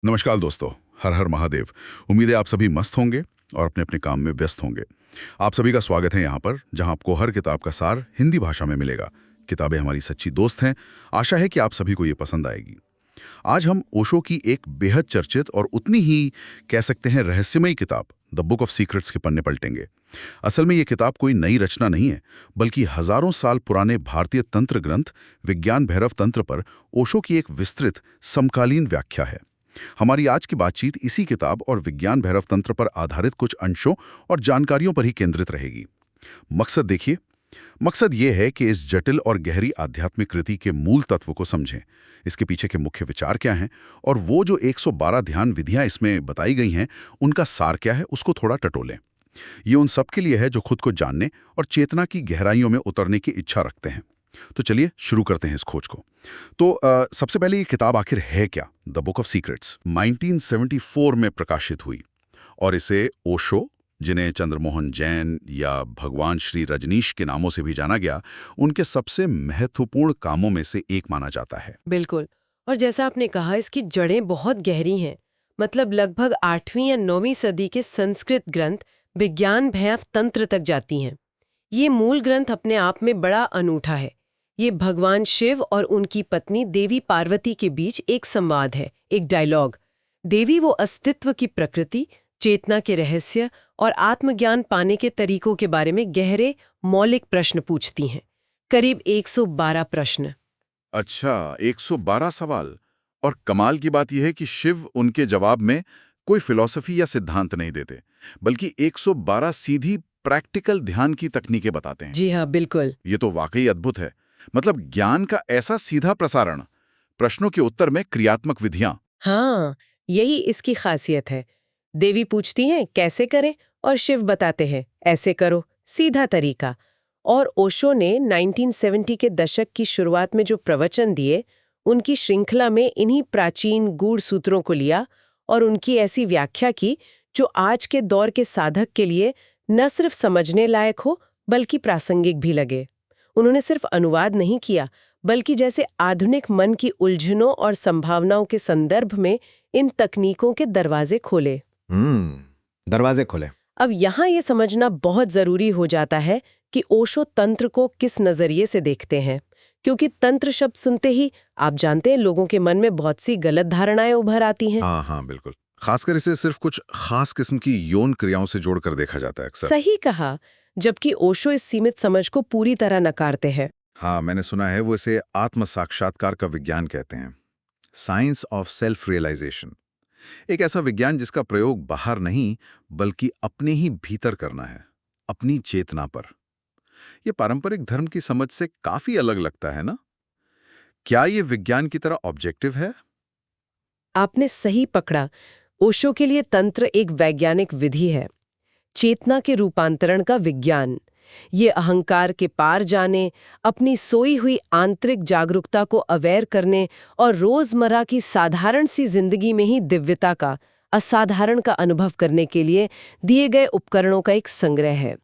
नमस्कार दोस्तों। हर हर महादेव। उम्मीद है आप सभी मस्त होंगे और अपने अपने काम में व्यस्त होंगे। आप सभी का स्वागत है यहाँ पर, जहाँ आपको हर किताब का सार हिंदी भाषा में मिलेगा। किताबें हमारी सच्ची दोस्त हैं। आशा है कि आप सभी को ये पसंद आएगी। आज हम ओशो की एक बेहद चर्चित और उतनी ही कह सकते हैं रहस्यमयी किताब द बुक ऑफ सीक्रेट्स के पन्ने पलटेंगे। असल में ये किताब कोई नई रचना नहीं है, बल्कि हजारों साल पुराने भारतीय तंत्र ग्रंथ विज्ञान भैरव तंत्र पर ओशो की एक विस्तृत समकालीन व्याख्या है। हमारी आज की बातचीत इसी किताब और विज्ञान भैरव तंत्र पर आधारित कुछ अंशों और जानकारियों पर ही केंद्रित रहेगी। मकसद देखिए, मकसद ये है कि इस जटिल और गहरी आध्यात्मिक कृति के मूल तत्व को समझें, इसके पीछे के मुख्य विचार क्या हैं और वो जो 112 ध्यान विधियां इसमें बताई गई हैं उनका सार क्या है, उसको थोड़ा टटोलें। ये उन सब के लिए है जो खुद को जानने और चेतना की गहराइयों में उतरने की इच्छा रखते हैं। तो चलिए शुरू करते हैं इस खोज को। तो सबसे पहले ये किताब आखिर है क्या? द बुक ऑफ सीक्रेट्स 1974 में प्रकाशित हुई और इसे ओशो, जिन्हें चंद्रमोहन जैन या भगवान श्री रजनीश के नामों से भी जाना गया, उनके सबसे महत्वपूर्ण कामों में से एक माना जाता है। बिल्कुल। और जैसा आपने कहा, इसकी जड़ें बहुत गहरी हैं। मतलब लगभग 8वीं या 9वीं सदी के संस्कृत ग्रंथ विज्ञान भैरव तंत्र तक जाती हैं। ये मूल ग्रंथ अपने आप में बड़ा अनूठा है। ये भगवान शिव और उनकी पत्नी देवी पार्वती के बीच एक संवाद है, एक डायलॉग। देवी वो अस्तित्व की प्रकृति, चेतना के रहस्य और आत्मज्ञान पाने के तरीकों के बारे में गहरे मौलिक प्रश्न पूछती हैं। करीब 112 प्रश्न। अच्छा, 112 सवाल। और कमाल की बात यह है कि शिव उनके जवाब में कोई फिलॉसफी या सिद्धांत नहीं देते, बल्कि 112 सीधी प्रैक्टिकल ध्यान की तकनीकें बताते हैं। जी हाँ, बिल्कुल। ये तो वाकई अद्भुत है। मतलब ज्ञान का ऐसा सीधा प्रसारण, प्रश्नों के उत्तर में क्रियात्मक विधियां। हाँ, यही इसकी खासियत है। देवी पूछती हैं कैसे करें और शिव बताते हैं ऐसे करो, सीधा तरीका। और ओशो ने 1970 के दशक की शुरुआत में जो प्रवचन दिए, उनकी श्रृंखला में इन्हीं प्राचीन गूढ़ सूत्रों को लिया और उनकी ऐसी व्याख्या की जो आज के दौर के साधक के लिए न सिर्फ समझने लायक हो, बल्कि प्रासंगिक भी लगे। उन्होंने सिर्फ अनुवाद नहीं किया, बल्कि जैसे आधुनिक मन की उलझनों और संभावनाओं के संदर्भ में इन तकनीकों के दरवाजे खोले। दरवाजे खोले। अब यहाँ ये समझना बहुत जरूरी हो जाता है कि ओशो तंत्र को किस नजरिए से देखते हैं, क्योंकि तंत्र शब्द सुनते ही आप जानते हैं लोगों के मन में बहुत सी गलत धारणाएं उभर आती हैं। हाँ, बिल्कुल। खासकर इसे सिर्फ कुछ खास किस्म की यौन क्रियाओं से जोड़कर देखा जाता है अक्सर। सही कहा, जबकि ओशो इस सीमित समझ को पूरी तरह नकारते हैं। हाँ, मैंने सुना है वो इसे आत्म साक्षात्कार का विज्ञान कहते हैं, साइंस ऑफ सेल्फ रियलाइजेशन। एक ऐसा विज्ञान जिसका प्रयोग बाहर नहीं, बल्कि अपने ही भीतर करना है, अपनी चेतना पर। यह पारंपरिक धर्म की समझ से काफी अलग लगता है ना? क्या ये विज्ञान की तरह ऑब्जेक्टिव है? आपने सही पकड़ा। ओशो के लिए तंत्र एक वैज्ञानिक विधि है, चेतना के रूपांतरण का विज्ञान। ये अहंकार के पार जाने, अपनी सोई हुई आंतरिक जागरूकता को अवेयर करने और रोजमर्रा की साधारण सी जिंदगी में ही दिव्यता का, असाधारण का अनुभव करने के लिए दिए गए उपकरणों का एक संग्रह है।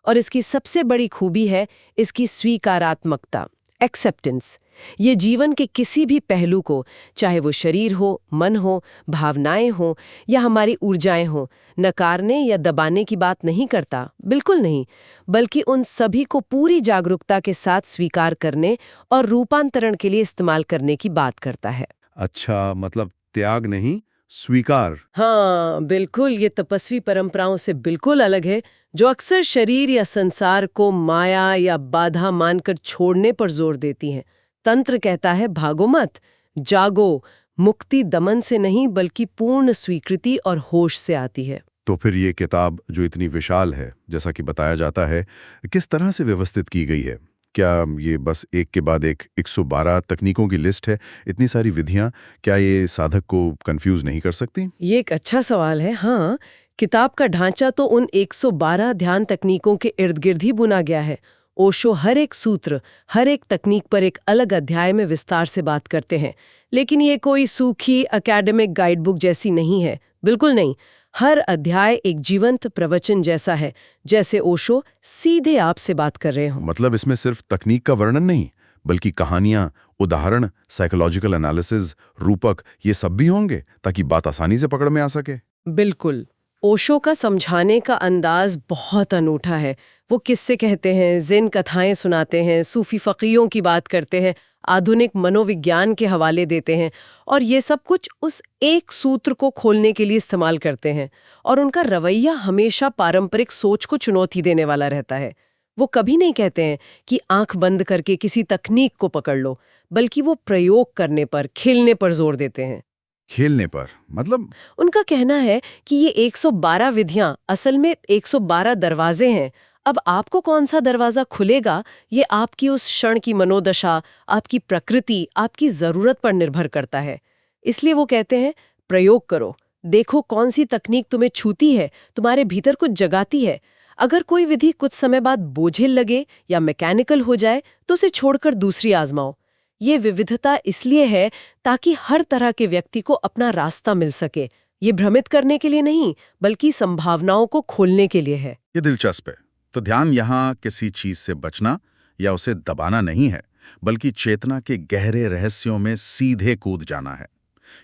और इसकी सबसे बड़ी खूबी है इसकी स्वीकारात्मकता, एक्सेप्टेंस। ये जीवन के किसी भी पहलू को, चाहे वो शरीर हो, मन हो, भावनाएं हो या हमारी ऊर्जाएं हो, नकारने या दबाने की बात नहीं करता, बिल्कुल नहीं, बल्कि उन सभी को पूरी जागरूकता के साथ स्वीकार करने और रूपांतरण के लिए इस्तेमाल करने की बात करता है। अच्छा, मतलब त्याग नहीं, स्वीकार। हाँ, बिल्कुल। ये तपस्वी परंपराओं से बिल्कुल अलग है, जो अक्सर शरीर या संसार को माया या बाधा मानकर छोड़ने पर जोर देती हैं। तंत्र कहता है भागो मत, जागो। मुक्ति दमन से नहीं, बल्कि पूर्ण स्वीकृति और होश से आती है। तो फिर ये किताब जो इतनी विशाल है, जैसा कि बताया जाता है, किस तरह से व्यवस्थित की गई है? क्या ये बस एक के बाद एक 112 तकनीकों की लिस्ट है? इतनी सारी विधियां, क्या ये साधक को कंफ्यूज नहीं कर सकती? ये एक अच्छा सवाल है। हाँ, किताब का ढांचा तो उन 112 ध्यान तकनीकों के इर्द गिर्द ही बुना गया है। ओशो हर एक सूत्र, हर एक तकनीक पर एक अलग अध्याय में विस्तार से बात करते हैं, लेकिन ये कोई सूखी एकेडमिक गाइडबुक जैसी नहीं है, बिल्कुल नहीं। हर अध्याय एक जीवंत प्रवचन जैसा है, जैसे ओशो सीधे आपसे बात कर रहे हो। मतलब इसमें सिर्फ तकनीक का वर्णन नहीं, बल्कि कहानियां, उदाहरण, साइकोलॉजिकल एनालिसिस, रूपक, ये सब भी होंगे ताकि बात आसानी से पकड़ में आ सके। बिल्कुल। ओशो का समझाने का अंदाज बहुत अनूठा है। वो किस्से कहते हैं, जिन कथाएं सुनाते हैं, सूफी फकीयों की बात करते हैं, आधुनिक मनोविज्ञान के हवाले देते हैं, और ये सब कुछ उस एक सूत्र को खोलने के लिए इस्तेमाल करते हैं। और उनका रवैया हमेशा पारंपरिक सोच को चुनौती देने वाला रहता है। वो कभी नहीं कहते हैं कि आंख बंद करके किसी तकनीक को पकड़ लो, बल्कि वो प्रयोग करने पर, खेलने पर जोर देते हैं। खेलने पर मतलब? उनका कहना है कि ये 112 विधियां असल में 112 दरवाजे हैं। अब आपको कौन सा दरवाजा खुलेगा, ये आपकी उस क्षण की मनोदशा, आपकी प्रकृति, आपकी जरूरत पर निर्भर करता है। इसलिए वो कहते हैं, प्रयोग करो, देखो कौन सी तकनीक तुम्हें छूती है, तुम्हारे भीतर कुछ जगाती है। अगर कोई विधि कुछ समय बाद बोझिल लगे या मैकेनिकल हो जाए तो उसे छोड़कर दूसरी आजमाओ। ये विविधता इसलिए है ताकि हर तरह के व्यक्ति को अपना रास्ता मिल सके। ये भ्रमित करने के लिए नहीं, बल्कि संभावनाओं को खोलने के लिए है। ये दिलचस्प है। तो ध्यान यहाँ किसी चीज से बचना या उसे दबाना नहीं है, बल्कि चेतना के गहरे रहस्यों में सीधे कूद जाना है।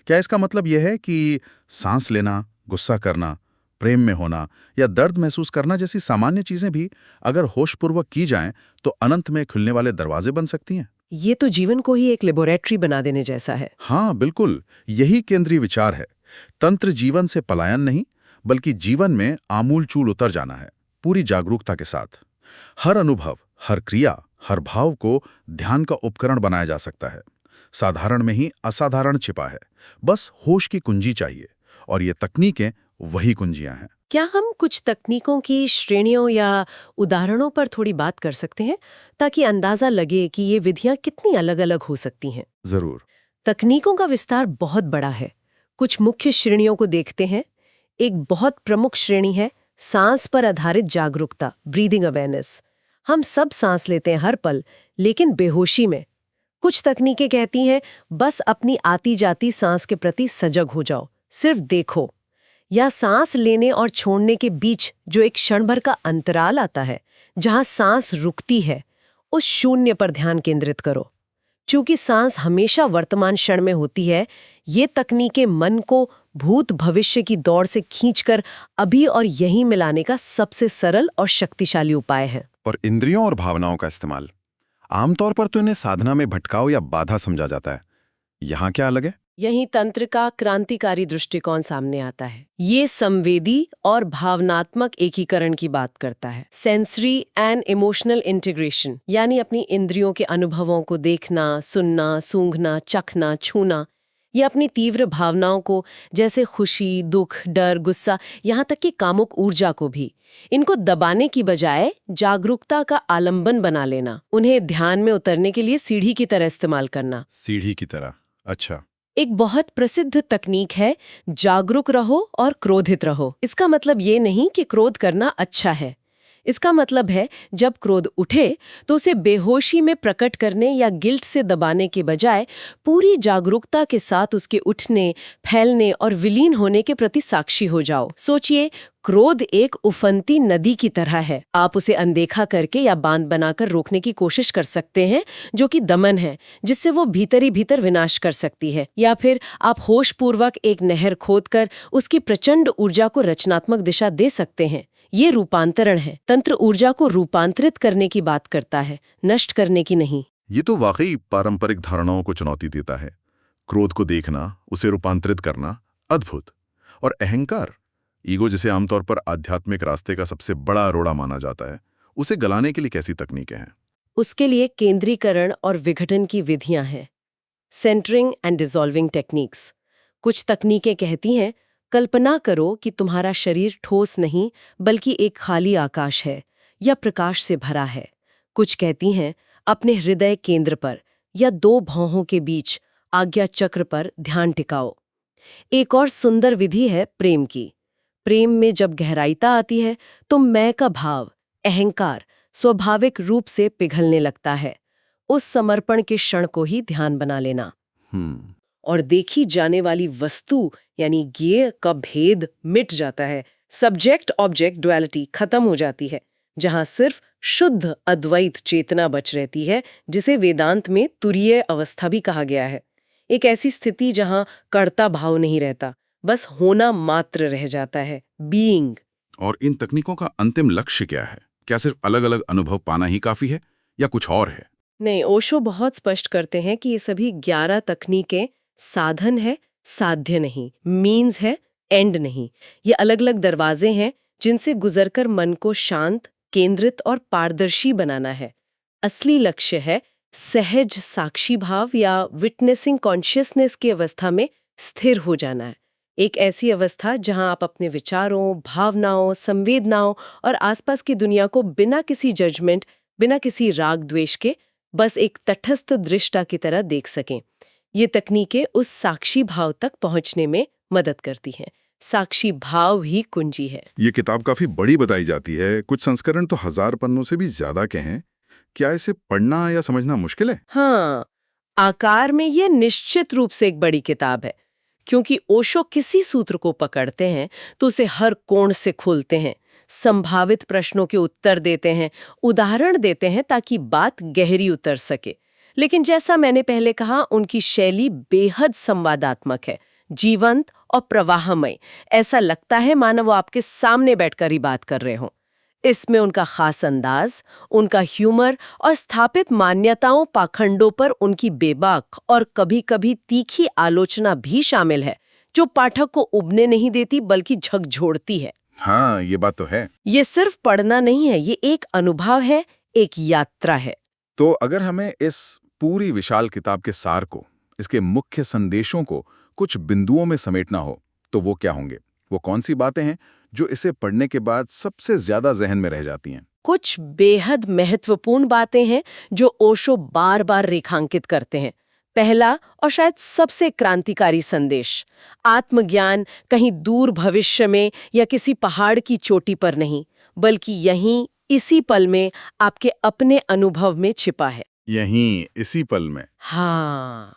क्या इसका मतलब यह है कि सांस लेना, गुस्सा करना, प्रेम में होना या दर्द महसूस करना जैसी सामान्य चीजें भी अगर होशपूर्वक की जाएं तो अनंत में खुलने वाले दरवाजे बन सकती हैं? ये तो जीवन को ही एक लेबोरेटरी बना देने जैसा है। हाँ बिल्कुल, यही केंद्रीय विचार है। तंत्र जीवन से पलायन नहीं, बल्कि जीवन में आमूलचूल उतर जाना है, पूरी जागरूकता के साथ। हर अनुभव, हर क्रिया, हर भाव को ध्यान का उपकरण बनाया जा सकता है। साधारण में ही असाधारण छिपा है, बस होश की कुंजी चाहिए, और ये तकनीकें वही कुंजियां हैं। क्या हम कुछ तकनीकों की श्रेणियों या उदाहरणों पर थोड़ी बात कर सकते हैं, ताकि अंदाजा लगे कि ये विधियां कितनी अलग-अलग हो सकती हैं? जरूर। तकनीकों का विस्तार बहुत बड़ा है। कुछ मुख्य श्रेणियों को देखते हैं। एक बहुत प्रमुख श्रेणी है सांस पर आधारित जागरूकता, ब्रीदिंग अवेयरनेस। हम सब सांस लेते हैं हर पल, लेकिन बेहोशी में। कुछ तकनीकें कहती हैं बस अपनी आती जाती सांस के प्रति सजग हो जाओ, सिर्फ देखो। या सांस लेने और छोड़ने के बीच जो एक क्षण भर का अंतराल आता है, जहां सांस रुकती है, उस शून्य पर ध्यान केंद्रित करो। चूंकि सांस हमेशा वर्तमान क्षण में होती है, ये तकनीकें मन को भूत भविष्य की दौड़ से खींचकर अभी और यहीं मिलाने का सबसे सरल और शक्तिशाली उपाय है। और इंद्रियों और भावनाओं का इस्तेमाल, आमतौर पर तो इन्हें साधना में भटकाव या बाधा समझा जाता है। यहाँ क्या अलग है? यही तंत्र का क्रांतिकारी दृष्टिकोण सामने आता है। ये संवेदी और भावनात्मक एकीकरण की बात करता है। सेंसरी एंड इमोशनल इंटीग्रेशन, यानी अपनी इंद्रियों के अनुभवों को देखना, सुनना, सूंघना, चखना, छूना। ये अपनी तीव्र भावनाओं को, जैसे खुशी, दुख, डर, गुस्सा, यहाँ तक कि कामुक ऊर्जा को भी, इनको दबाने की बजाय जागरूकता का आलंबन बना लेना। उन्हें ध्यान में उतरने के लिए सीढ़ी की तरह इस्तेमाल करना। सीढ़ी की तरह? अच्छा। एक बहुत प्रसिद्ध तकनीक है जागरूक रहो और क्रोधित रहो। इसका मतलब ये नहीं कि क्रोध करना अच्छा है। इसका मतलब है जब क्रोध उठे तो उसे बेहोशी में प्रकट करने या गिल्ट से दबाने के बजाय पूरी जागरूकता के साथ उसके उठने, फैलने और विलीन होने के प्रति साक्षी हो जाओ। सोचिए, क्रोध एक उफनती नदी की तरह है। आप उसे अनदेखा करके या बांध बनाकर रोकने की कोशिश कर सकते हैं, जो कि दमन है, जिससे वो भीतर ही भीतर विनाश कर सकती है। या फिर आप होशपूर्वक एक नहर खोदकर उसकी प्रचंड ऊर्जा को रचनात्मक दिशा दे सकते हैं। ये रूपांतरण है। तंत्र ऊर्जा को रूपांतरित करने की बात करता है, नष्ट करने की नहीं। ये तो वाकई पारंपरिक धारणाओं को चुनौती देता है। क्रोध को देखना, उसे रूपांतरित करना, अद्भुत। और अहंकार, ईगो, जिसे आमतौर पर आध्यात्मिक रास्ते का सबसे बड़ा अरोड़ा माना जाता है, उसे गलाने के लिए कैसी तकनीकें हैं? उसके लिए केंद्रीकरण और विघटन की विधियां हैं, सेंटरिंग एंड डिसॉल्विंग टेक्निक्स। कुछ तकनीकें कहती हैं, कल्पना करो कि तुम्हारा शरीर ठोस नहीं बल्कि एक खाली आकाश है या प्रकाश से भरा है। कुछ कहती हैं, अपने हृदय केंद्र पर या दो भौहों के बीच आज्ञा चक्र पर ध्यान टिकाओ। एक और सुंदर विधि है प्रेम की। प्रेम में जब गहराईता आती है तो मैं का भाव, अहंकार, स्वाभाविक रूप से पिघलने लगता है। उस समर्पण के क्षण को ही ध्यान बना लेना। और देखी जाने वाली वस्तु यानी ज्ञेय का भेद मिट जाता है। सब्जेक्ट ऑब्जेक्ट डुअलिटी खत्म हो जाती है। जहां सिर्फ शुद्ध अद्वैत चेतना बच रहती है, जिसे वेदांत में तुरीय अवस्था भी कहा गया है। एक ऐसी स्थिति जहां कर्ता भाव नहीं रहता, बस होना मात्र रह जाता है, बीइंग। और इन तकनीकों का अंतिम लक्ष्य क्या है? क्या सिर्फ अलग-अलग अनुभव पाना ही काफी है या कुछ और है? नहीं, ओशो बहुत स्पष्ट करते हैं कि ये सभी 11 तकनीकें साधन है, साध्य नहीं, मीन्स है, एंड नहीं। ये अलग-अलग दरवाजे हैं जिनसे गुजरकर मन को शांत, केंद्रित और पारदर्शी बनाना है। असली लक्ष्य है सहज साक्षी भाव या विटनेसिंग कॉन्शियसनेस की अवस्था में स्थिर हो जाना है। एक ऐसी अवस्था जहां आप अपने विचारों, भावनाओं, संवेदनाओं और आसपास की दुनिया को बिना किसी जजमेंट, बिना किसी राग द्वेष के बस एक तटस्थ दृष्टा की तरह देख सकें। ये तकनीकें उस साक्षी भाव तक पहुंचने में मदद करती हैं। साक्षी भाव ही कुंजी है। ये किताब काफी बड़ी बताई जाती है, कुछ संस्करण तो 1000 पन्नों से भी ज्यादा के हैं। क्या इसे पढ़ना या समझना मुश्किल है? हाँ, आकार में ये निश्चित रूप से एक बड़ी किताब है, क्योंकि ओशो किसी सूत्र को पकड़ते हैं तो उसे हर कोण से खोलते हैं, संभावित प्रश्नों के उत्तर देते हैं, उदाहरण देते हैं ताकि बात गहरी उतर सके। लेकिन जैसा मैंने पहले कहा, उनकी शैली बेहद संवादात्मक है, जीवंत और प्रवाहमय। ऐसा लगता है मानो वो आपके सामने बैठकर ही बात कर रहे हों। इसमें उनका खास अंदाज, उनका ह्यूमर और स्थापित मान्यताओं, पाखंडों पर उनकी बेबाक और कभी-कभी तीखी आलोचना भी शामिल है, जो पाठक को उबने नहीं देती बल्कि झकझोरती है। हाँ, ये बात तो है। ये सिर्फ पढ़ना नहीं है, ये एक अनुभव है, एक यात्रा है। तो अगर हमें इस पूरी विशाल किताब के सार को, इसके मुख्य संदेशों को कुछ बिंदुओं में समेटना हो, तो वो क्या होंगे? वो कौन सी बातें हैं जो इसे पढ़ने के बाद सबसे ज्यादा जहन में रह जाती हैं? कुछ बेहद महत्वपूर्ण बातें हैं जो ओशो बार-बार रेखांकित करते हैं। पहला और शायद सबसे क्रांतिकारी संदेश, आत्मज्ञान कहीं दूर भविष्य में या किसी पहाड़ की चोटी पर नहीं, बल्कि यहीं इसी पल में आपके अपने अनुभव में छिपा है। यहीं इसी पल में। हाँ,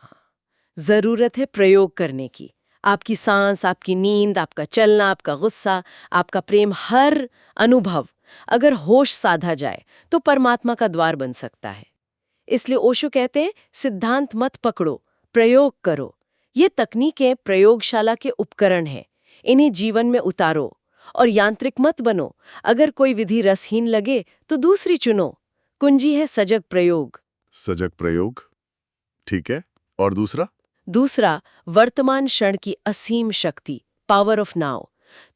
जरूरत है प्रयोग करने की। आपकी सांस, आपकी नींद, आपका चलना, आपका गुस्सा, आपका प्रेम, हर अनुभव अगर होश साधा जाए तो परमात्मा का द्वार बन सकता है। इसलिए ओशो कहते हैं, सिद्धांत मत पकड़ो, प्रयोग करो। ये तकनीकें प्रयोगशाला के उपकरण हैं, इन्हें जीवन में उतारो और यांत्रिक मत बनो। अगर कोई विधि रसहीन लगे तो दूसरी चुनो। कुंजी है सजग प्रयोग। सजग प्रयोग, ठीक है। और दूसरा, वर्तमान क्षण की असीम शक्ति, पावर ऑफ नाउ।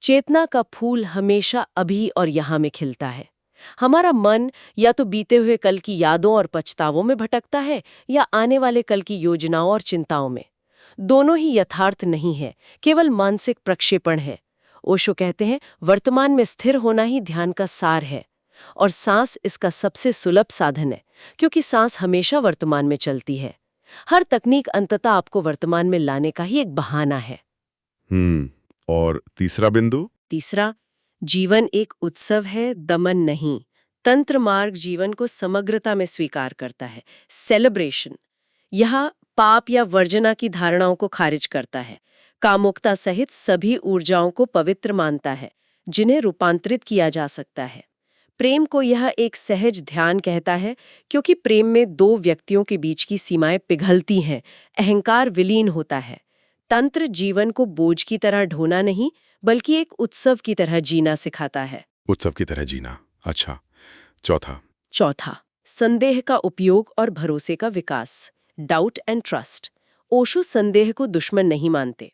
चेतना का फूल हमेशा अभी और यहाँ में खिलता है। हमारा मन या तो बीते हुए कल की यादों और पछतावों में भटकता है या आने वाले कल की योजनाओं और चिंताओं में। दोनों ही यथार्थ नहीं है, केवल मानसिक प्रक्षेपण है। ओशो कहते हैं, वर्तमान में स्थिर होना ही ध्यान का सार है और सांस इसका सबसे सुलभ साधन है, क्योंकि सांस हमेशा वर्तमान में चलती है। हर तकनीक अंततः आपको वर्तमान में लाने का ही एक बहाना है। और तीसरा बिंदु? तीसरा, जीवन एक उत्सव है, दमन नहीं। तंत्र मार्ग जीवन को समग्रता में स्वीकार करता है, सेलिब्रेशन। यह पाप या वर्जना की धारणाओं को खारिज करता है, कामुकता सहित सभी ऊर्जाओं को पवित्र मानता है जिन्हें रूपांतरित किया जा सकता है। प्रेम को यह एक सहज ध्यान कहता है, क्योंकि प्रेम में दो व्यक्तियों के बीच की सीमाएं पिघलती हैं, अहंकार विलीन होता है। तंत्र जीवन को बोझ की तरह ढोना नहीं, बल्कि एक उत्सव की तरह जीना सिखाता है। उत्सव की तरह जीना, अच्छा। चौथा, संदेह का उपयोग और भरोसे का विकास, डाउट एंड ट्रस्ट। ओशो संदेह को दुश्मन नहीं मानते।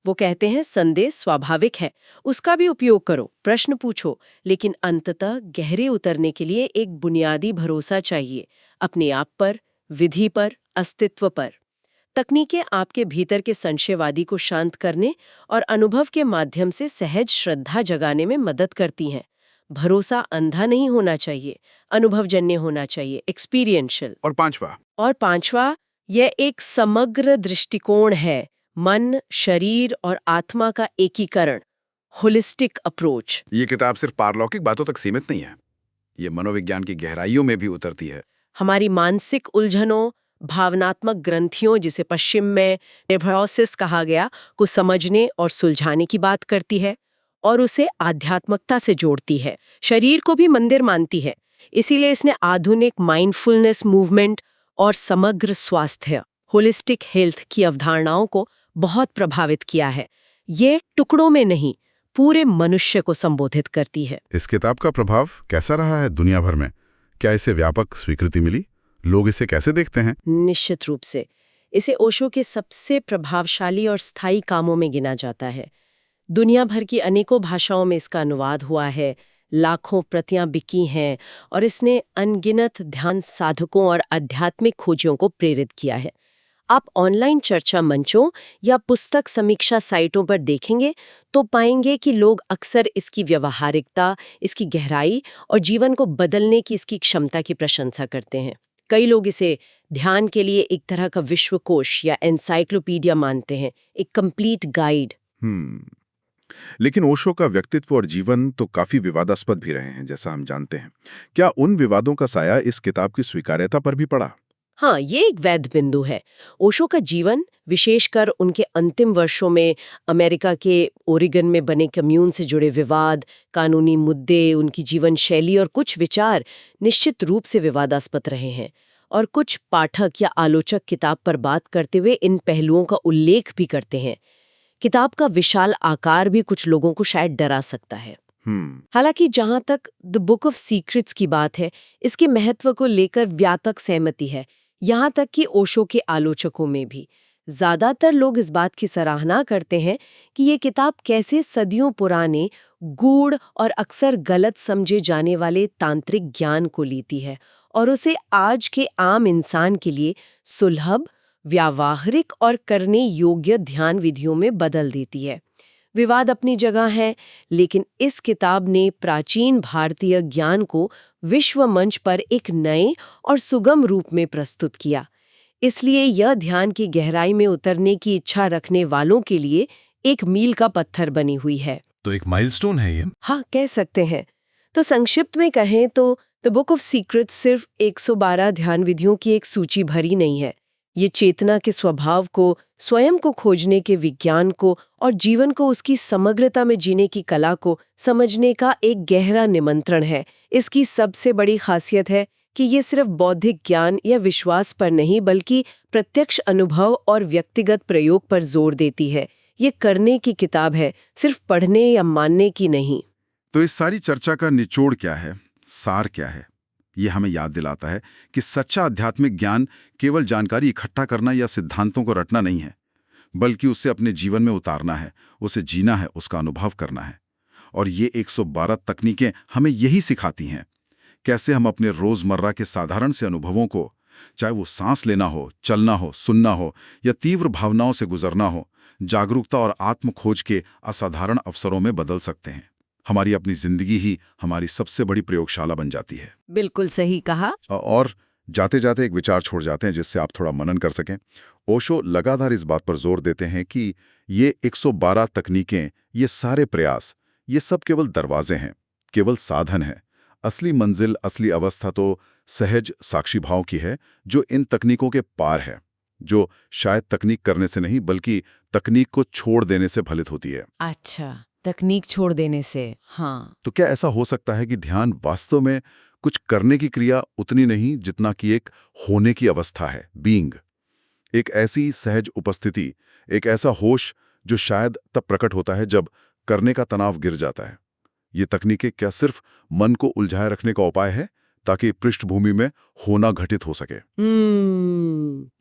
वो कहते हैं, संदेह स्वाभाविक है, उसका भी उपयोग करो, प्रश्न पूछो, लेकिन अंततः गहरे उतरने के लिए एक बुनियादी भरोसा चाहिए, अपने आप पर, विधि पर, अस्तित्व पर। तकनीकें आपके भीतर के संशयवादी को शांत करने और अनुभव के माध्यम से सहज श्रद्धा जगाने में मदद करती हैं। भरोसा अंधा नहीं होना चाहिए, अनुभवजन्य होना चाहिए, एक्सपीरियंशियल। और पांचवा, यह एक समग्र दृष्टिकोण है, मन, शरीर और आत्मा का एकीकरण, होलिस्टिक अप्रोच। ये किताब सिर्फ पारलौकिक बातों तक सीमित नहीं है, ये मनोविज्ञान की गहराइयों में भी उतरती है। हमारी मानसिक उलझनों, भावनात्मक ग्रंथियों, जिसे पश्चिम में नेभ्रोसिस कहा गया, को समझने और सुलझाने की बात करती है। और उसे आध्यात्मिकता से जोड़ती है। शरीर को भी मंदिर मानती है। इसीलिए इसने आधुनिक माइंडफुलनेस मूवमेंट और समग्र स्वास्थ्य होलिस्टिक हेल्थ की अवधारणाओं को बहुत प्रभावित किया है। ये टुकड़ों में नहीं, पूरे मनुष्य को संबोधित करती है। इस किताब का प्रभाव कैसा रहा है दुनिया भर में? क्या इसे व्यापक स्वीकृति मिली? लोग इसे कैसे देखते हैं? निश्चित रूप से इसे ओशो के सबसे प्रभावशाली और स्थायी कामों में गिना जाता है। दुनिया भर की अनेकों भाषाओं में इसका अनुवाद हुआ है, लाखों प्रतियां बिकी हैं और इसने अनगिनत ध्यान साधकों और आध्यात्मिक खोजियों को प्रेरित किया है। आप ऑनलाइन चर्चा मंचों या पुस्तक समीक्षा साइटों पर देखेंगे तो पाएंगे कि लोग अक्सर इसकी व्यावहारिकता, इसकी गहराई और जीवन को बदलने की इसकी क्षमता की प्रशंसा करते हैं। कई लोग इसे ध्यान के लिए एक तरह का विश्वकोश या एनसाइक्लोपीडिया मानते हैं, एक कंप्लीट गाइड। लेकिन ओशो का व्यक्तित्व और जीवन तो काफी विवादास्पद भी रहे हैं, जैसा हम जानते हैं। क्या उन विवादों का साया इस किताब की स्वीकार्यता पर भी पड़ा? हाँ, ये एक वैध बिंदु है। ओशो का जीवन, विशेषकर उनके अंतिम वर्षों में अमेरिका के ओरिगन में बने कम्यून से जुड़े विवाद, कानूनी मुद्दे, उनकी जीवन शैली और कुछ विचार निश्चित रूप से विवादास्पद रहे हैं। और कुछ पाठक या आलोचक किताब पर बात करते हुए इन पहलुओं का उल्लेख भी करते हैं। किताब का विशाल आकार भी कुछ लोगों को शायद डरा सकता है। हालांकि जहां तक द बुक ऑफ सीक्रेट्स की बात है, इसके महत्व को लेकर व्यापक सहमति है, यहाँ तक कि ओशो के आलोचकों में भी। ज्यादातर लोग इस बात की सराहना करते हैं कि ये किताब कैसे सदियों पुराने, गूढ़ और अक्सर गलत समझे जाने वाले तांत्रिक ज्ञान को लेती है और उसे आज के आम इंसान के लिए सुलभ, व्यावहारिक और करने योग्य ध्यान विधियों में बदल देती है। विवाद अपनी जगह है, लेकिन इस किताब ने प्राचीन भारतीय ज्ञान को विश्व मंच पर एक नए और सुगम रूप में प्रस्तुत किया। इसलिए यह ध्यान की गहराई में उतरने की इच्छा रखने वालों के लिए एक मील का पत्थर बनी हुई है। तो एक माइलस्टोन है ये। हाँ, कह सकते हैं। तो संक्षिप्त में कहें तो द बुक ऑफ सीक्रेट्स सिर्फ 112 ध्यान विधियों की एक सूची भरी नहीं है। ये चेतना के स्वभाव को, स्वयं को खोजने के विज्ञान को और जीवन को उसकी समग्रता में जीने की कला को समझने का एक गहरा निमंत्रण है। इसकी सबसे बड़ी खासियत है कि ये सिर्फ बौद्धिक ज्ञान या विश्वास पर नहीं, बल्कि प्रत्यक्ष अनुभव और व्यक्तिगत प्रयोग पर जोर देती है। ये करने की किताब है, सिर्फ पढ़ने या मानने की नहीं। तो इस सारी चर्चा का निचोड़ क्या है, सार क्या है? ये हमें याद दिलाता है कि सच्चा आध्यात्मिक ज्ञान केवल जानकारी इकट्ठा करना या सिद्धांतों को रटना नहीं है, बल्कि उसे अपने जीवन में उतारना है, उसे जीना है, उसका अनुभव करना है। और ये 112 तकनीकें हमें यही सिखाती हैं, कैसे हम अपने रोजमर्रा के साधारण से अनुभवों को, चाहे वो सांस लेना हो, चलना हो, सुनना हो या तीव्र भावनाओं से गुजरना हो, जागरूकता और आत्मखोज के असाधारण अवसरों में बदल सकते हैं। हमारी अपनी जिंदगी ही हमारी सबसे बड़ी प्रयोगशाला बन जाती है। बिल्कुल सही कहा। और जाते जाते एक विचार छोड़ जाते हैं जिससे आप थोड़ा मनन कर सकें। ओशो लगातार इस बात पर जोर देते हैं कि ये 112 तकनीकें, ये सारे प्रयास, ये सब केवल दरवाजे हैं, केवल साधन हैं। असली मंजिल, असली अवस्था तो सहज साक्षी भाव की है, जो इन तकनीकों के पार है, जो शायद तकनीक करने से नहीं बल्कि तकनीक को छोड़ देने से फलित होती है। अच्छा, तकनीक छोड़ देने से। हाँ, तो क्या ऐसा हो सकता है कि ध्यान वास्तव में कुछ करने की क्रिया उतनी नहीं जितना कि एक होने की अवस्था है, बीइंग, एक ऐसी सहज उपस्थिति, एक ऐसा होश जो शायद तब प्रकट होता है जब करने का तनाव गिर जाता है? ये तकनीकें क्या सिर्फ मन को उलझाए रखने का उपाय है ताकि पृष्ठभूमि में होना घटित हो सके?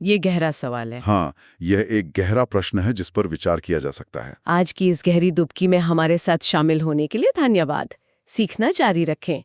ये गहरा सवाल है। हाँ, यह एक गहरा प्रश्न है जिस पर विचार किया जा सकता है। आज की इस गहरी डुबकी में हमारे साथ शामिल होने के लिए धन्यवाद। सीखना जारी रखें।